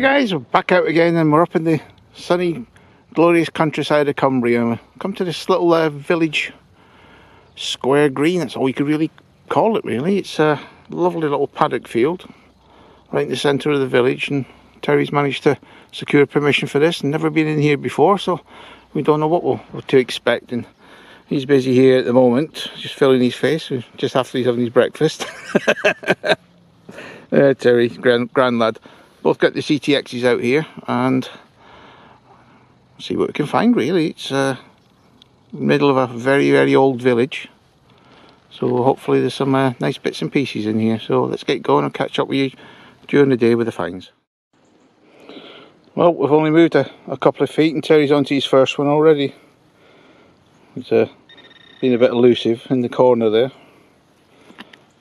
Hi guys, we're back out again and we're up in the sunny, glorious countryside of Cumbria. We've come to this little village square green, that's all you could really call it really. It's a lovely little paddock field right in the centre of the village, and Terry's managed to secure permission for this and never been in here before, so we don't know what to expect. And he's busy here at the moment, just filling his face, just after he's having his breakfast. Terry, grand lad. Both got the CTXs out here and see what we can find really. It's middle of a very old village, so hopefully there's some nice bits and pieces in here. So let's get going and catch up with you during the day with the finds. Well, we've only moved a couple of feet and Terry's onto his first one already. It's been a bit elusive in the corner there,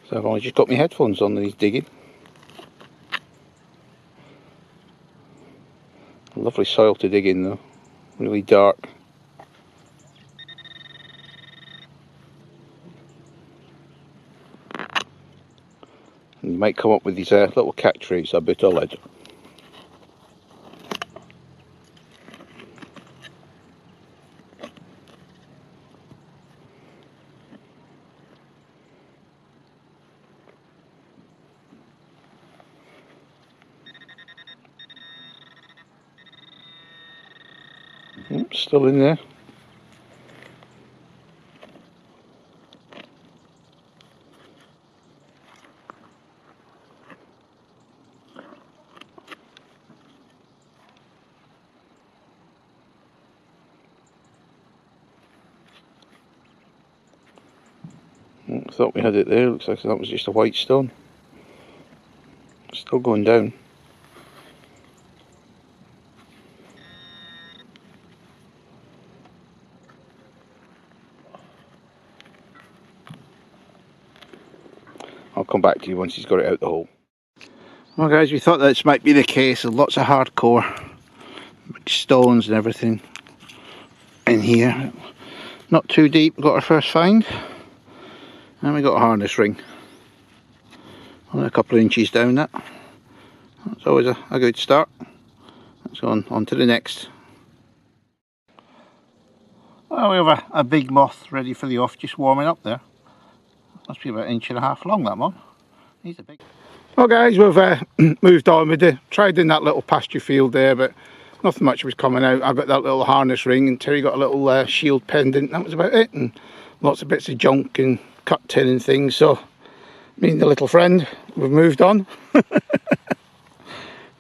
so I've only just got my headphones on and he's digging. Lovely soil to dig in though, really dark. And you might come up with these little catchphrases, a bit of lead. Still in there. Thought we had it there, looks like that was just a white stone. Still going down. I'll come back to you once he's got it out the hole. Well guys, we thought this might be the case. There's lots of hardcore stones and everything in here. Not too deep, got our first find. And we got a harness ring. Only a couple of inches down that. That's always a good start. Let's go on to the next. Well, we have a big moth ready for the off, just warming up there. Must be about 1.5 inches long, that one. He's a big. Well guys, we've moved on. We tried in that little pasture field there, but nothing much was coming out. I got that little harness ring and Terry got a little shield pendant. That was about it, and lots of bits of junk and cut tin and things. So me and the little friend, we've moved on.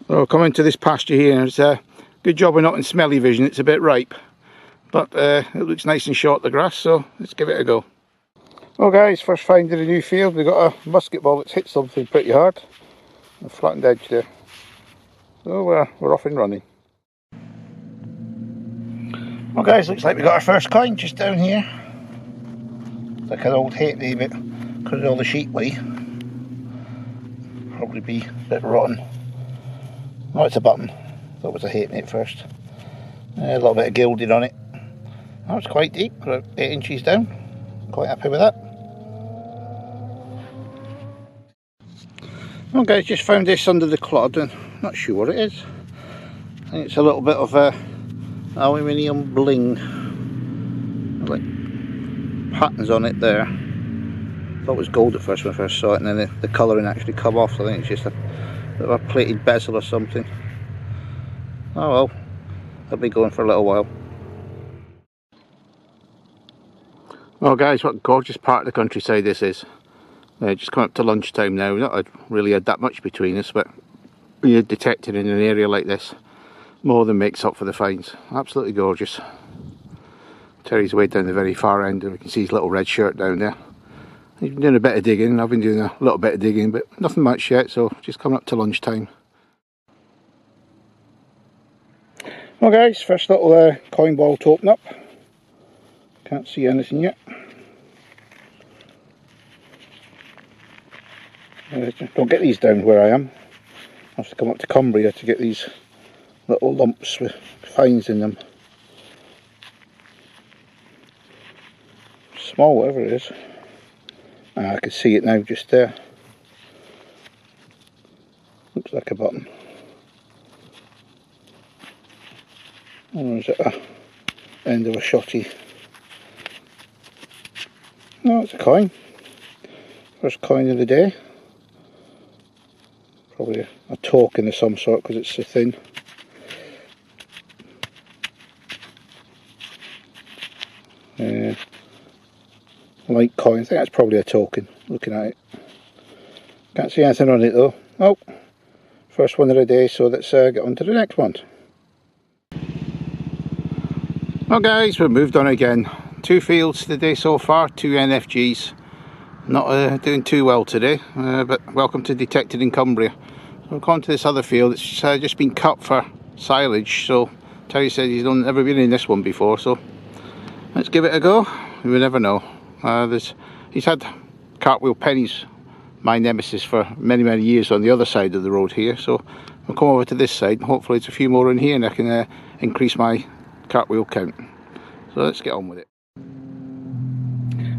So coming to this pasture here, it's a good job we're not in smelly vision. It's a bit ripe, but it looks nice and short, the grass, so let's give it a go. Well guys, first find in a new field. We've got a musket ball that's hit something pretty hard. A flattened edge there. So we're off and running. Well guys, looks like we got our first coin just down here. It's like an old halfpenny, but because of all the sheep weigh, probably be a bit rotten. Oh, it's a button. Thought it was a halfpenny at first. A little bit of gilding on it. That was quite deep, about 8 inches down. Quite happy with that. Well guys, just found this under the clod and not sure what it is. I think it's a little bit of aluminium bling, like patterns on it there. I thought it was gold at first when I first saw it, and then the colouring actually come off. I think it's just a bit of a plated bezel or something. Oh well, I'll be going for a little while. Well guys, what a gorgeous part of the countryside this is. Just coming up to lunchtime now. Not really had that much between us, but when you're detected in an area like this, more than makes up for the finds. Absolutely gorgeous. Terry's way down the very far end and we can see his little red shirt down there. He's been doing a bit of digging. I've been doing a little bit of digging, but nothing much yet, so just coming up to lunchtime. Well guys, first little coin ball to open up. Can't see anything yet. Don't get these down where I am. I have to come up to Cumbria to get these little lumps with finds in them. Small, whatever it is. I can see it now just there. Looks like a button. Or is it a end of a shotty? No, it's a coin. First coin of the day. Probably a token of some sort because it's so thin. Light coin, I think that's probably a token, looking at it. Can't see anything on it though. Oh, first one of the day, so let's get on to the next one. Well guys, we've moved on again. 2 fields today so far, 2 NFGs. Not doing too well today, but welcome to Detected in Cumbria. So we've gone to this other field. It's just been cut for silage, so Terry said he's never been in this one before, so let's give it a go. We will never know. He's had cartwheel pennies, my nemesis, for many years on the other side of the road here, so we'll come over to this side and hopefully it's a few more in here and I can increase my cartwheel count. So let's get on with it.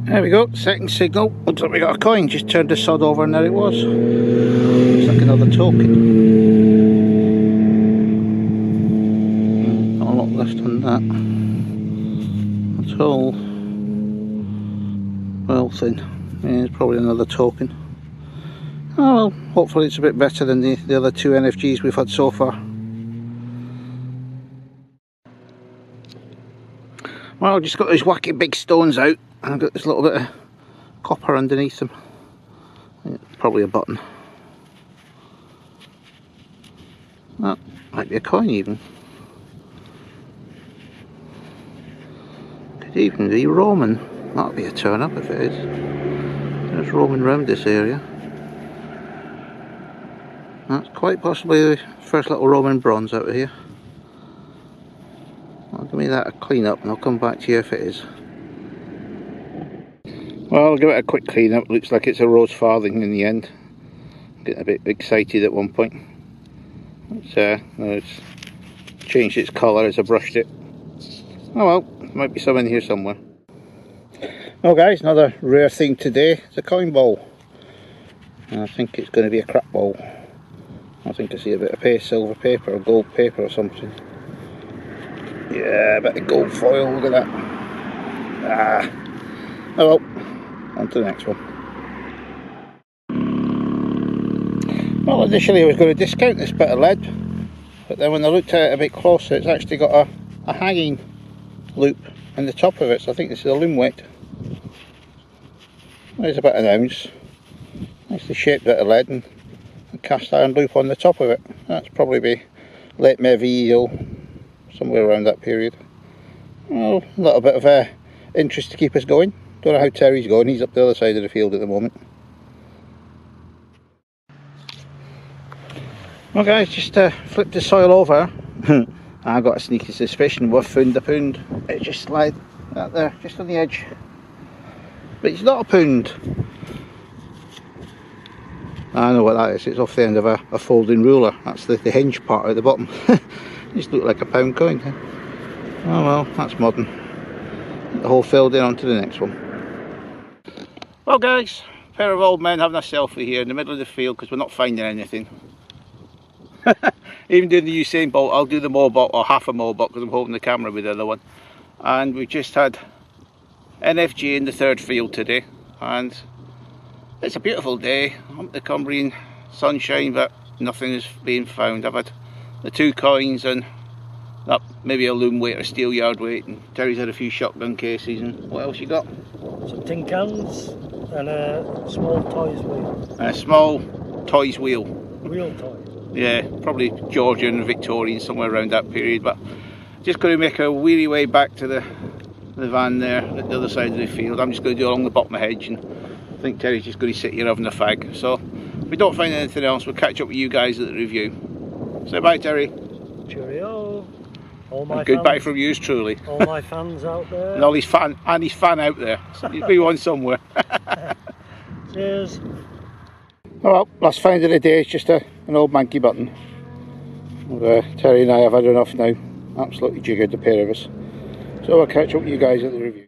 There we go, second signal. Looks like we got a coin. Just turned the sod over and there it was. Looks like another token. Not a lot left on that at all. Well thin. Yeah, it's probably another token. Oh well, hopefully it's a bit better than the other 2 NFGs we've had so far. Well, I've just got those wacky big stones out and I've got this little bit of copper underneath them. It's probably a button. That might be a coin even. Could even be Roman. That'll be a turn up if it is. There's Roman round this area. That's quite possibly the first little Roman bronze out of here. Well, give me that a clean up and I'll come back to you if it is. Well, I'll give it a quick clean up. Looks like it's a rose farthing in the end. Getting a bit excited at one point. It's changed its colour as I brushed it. Oh well, might be some in here somewhere. Well guys, another rare thing today. It's a coin ball. I think it's going to be a crap ball. I think I see a bit of silver paper or gold paper or something. Yeah, a bit of gold foil, look at that. Oh well, on to the next one. Well, initially I was going to discount this bit of lead, but then when I looked at it a bit closer, it's actually got a hanging loop in the top of it, so I think this is a loom weight. There's about an ounce. Nicely shaped bit of lead and a cast iron loop on the top of it. That's probably be late medieval, somewhere around that period. Well, a little bit of interest to keep us going. Don't know how Terry's going, he's up the other side of the field at the moment. Well guys, just flipped the soil over. I've got a sneaky suspicion we've found a pound. It just slid out there, just on the edge. But it's not a pound. I know what that is, it's off the end of a folding ruler. That's the hinge part at the bottom. Just looked like a pound coin. Oh well, that's modern. Get the whole filled in onto the next one. Well guys, a pair of old men having a selfie here in the middle of the field because we're not finding anything. Even doing the Usain Bolt, I'll do the Mobot or half a Mobot because I'm holding the camera with the other one. And we just had NFG in the 3rd field today, and it's a beautiful day. I'm at the Cumbrian sunshine, but nothing is being found. I've had the 2 coins and that maybe a loom weight or steel yard weight, and Terry's had a few shotgun cases. And what else you got? Some tin cans and a small toys wheel. A small toys wheel. Wheel toy. Yeah, probably Georgian and Victorian, somewhere around that period. But just going to make a weary way back to the van there at the other side of the field. I'm just going to do it along the bottom of the hedge, and I think Terry's just going to sit here having a fag. So if we don't find anything else, we'll catch up with you guys at the review. Say bye, Terry. Cheerio. All my goodbye fans, from yours truly. all my fans out there. And all his fan out there. So you'll be one somewhere. Cheers. Oh well, last find of the day is just an old manky button. Terry and I have had enough now. Absolutely jiggered, the pair of us. So I'll catch up with you guys at the review.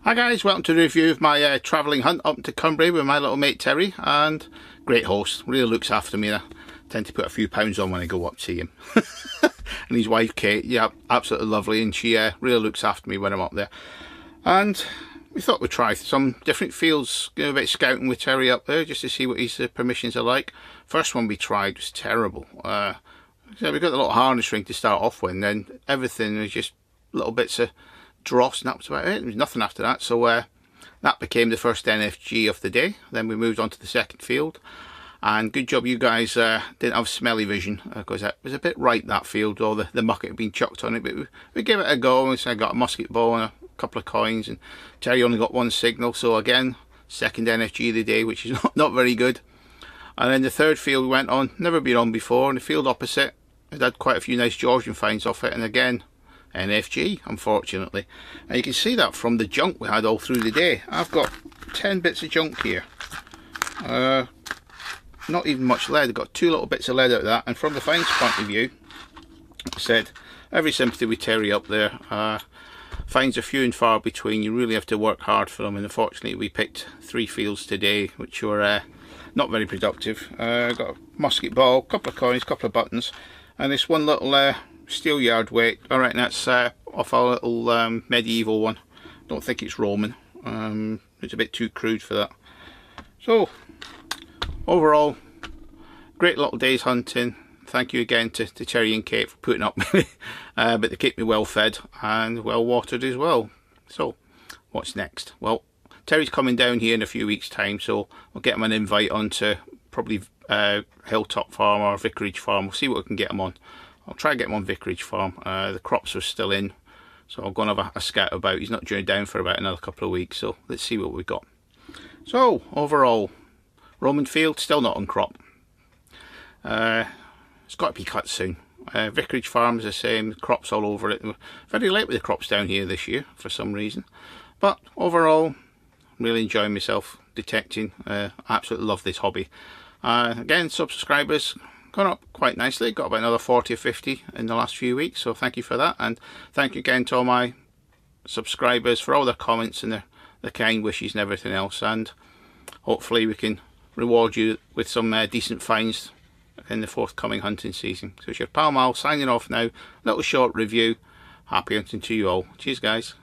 Hi guys, welcome to the review of my travelling hunt up to Cumbria with my little mate Terry, and great host, really looks after me. I tend to put a few pounds on when I go up to see him. And his wife Kate, yeah, absolutely lovely, and she really looks after me when I'm up there. And we thought we'd try some different fields, a bit of scouting with Terry up there, just to see what his permissions are like. First one we tried was terrible. So we got the little harness ring to start off with, and then everything was just little bits of dross, and that was about it. There was nothing after that, so that became the first NFG of the day. Then we moved on to the second field, and good job you guys didn't have smelly vision, because it was a bit ripe, that field. All the muck had been chucked on it, but we gave it a go, and so I got a musket ball and a couple of coins, and Terry only got one signal, so again, second NFG of the day, which is not very good. And then the third field we went on, never been on before, and the field opposite, I'd had quite a few nice Georgian finds off it, and again, NFG, unfortunately. And you can see that from the junk we had all through the day. I've got 10 bits of junk here. Not even much lead. I've got 2 little bits of lead out of that. And from the finds point of view, I said, every sympathy with Terry up there. Finds are few and far between. You really have to work hard for them. And unfortunately, we picked 3 fields today, which were not very productive. Got a musket ball, a couple of coins, a couple of buttons, and this one little steel yard weight. I reckon that's off our little medieval one. Don't think it's Roman. It's a bit too crude for that. So overall, great little day's hunting. Thank you again to Terry and Kate for putting up with me. But they keep me well fed and well watered as well. So what's next? Well, Terry's coming down here in a few weeks time, so we'll get him an invite onto probably Hilltop Farm or Vicarage Farm. We'll see what we can get him on. I'll try and get him on Vicarage Farm. The crops are still in, so I'll go and have a scout about. He's not due down for about another couple of weeks, so let's see what we've got. So overall, Roman field still not on crop. It's got to be cut soon. Vicarage Farm is the same, crops all over it. We're very late with the crops down here this year for some reason, but overall, I'm really enjoying myself detecting. Absolutely love this hobby. Again, subscribers gone up quite nicely, got about another 40 or 50 in the last few weeks, so thank you for that, and thank you again to all my subscribers for all their comments and their kind wishes and everything else, and hopefully we can reward you with some decent finds in the forthcoming hunting season. So it's your pal Mal signing off now, little short review. Happy hunting to you all. Cheers guys.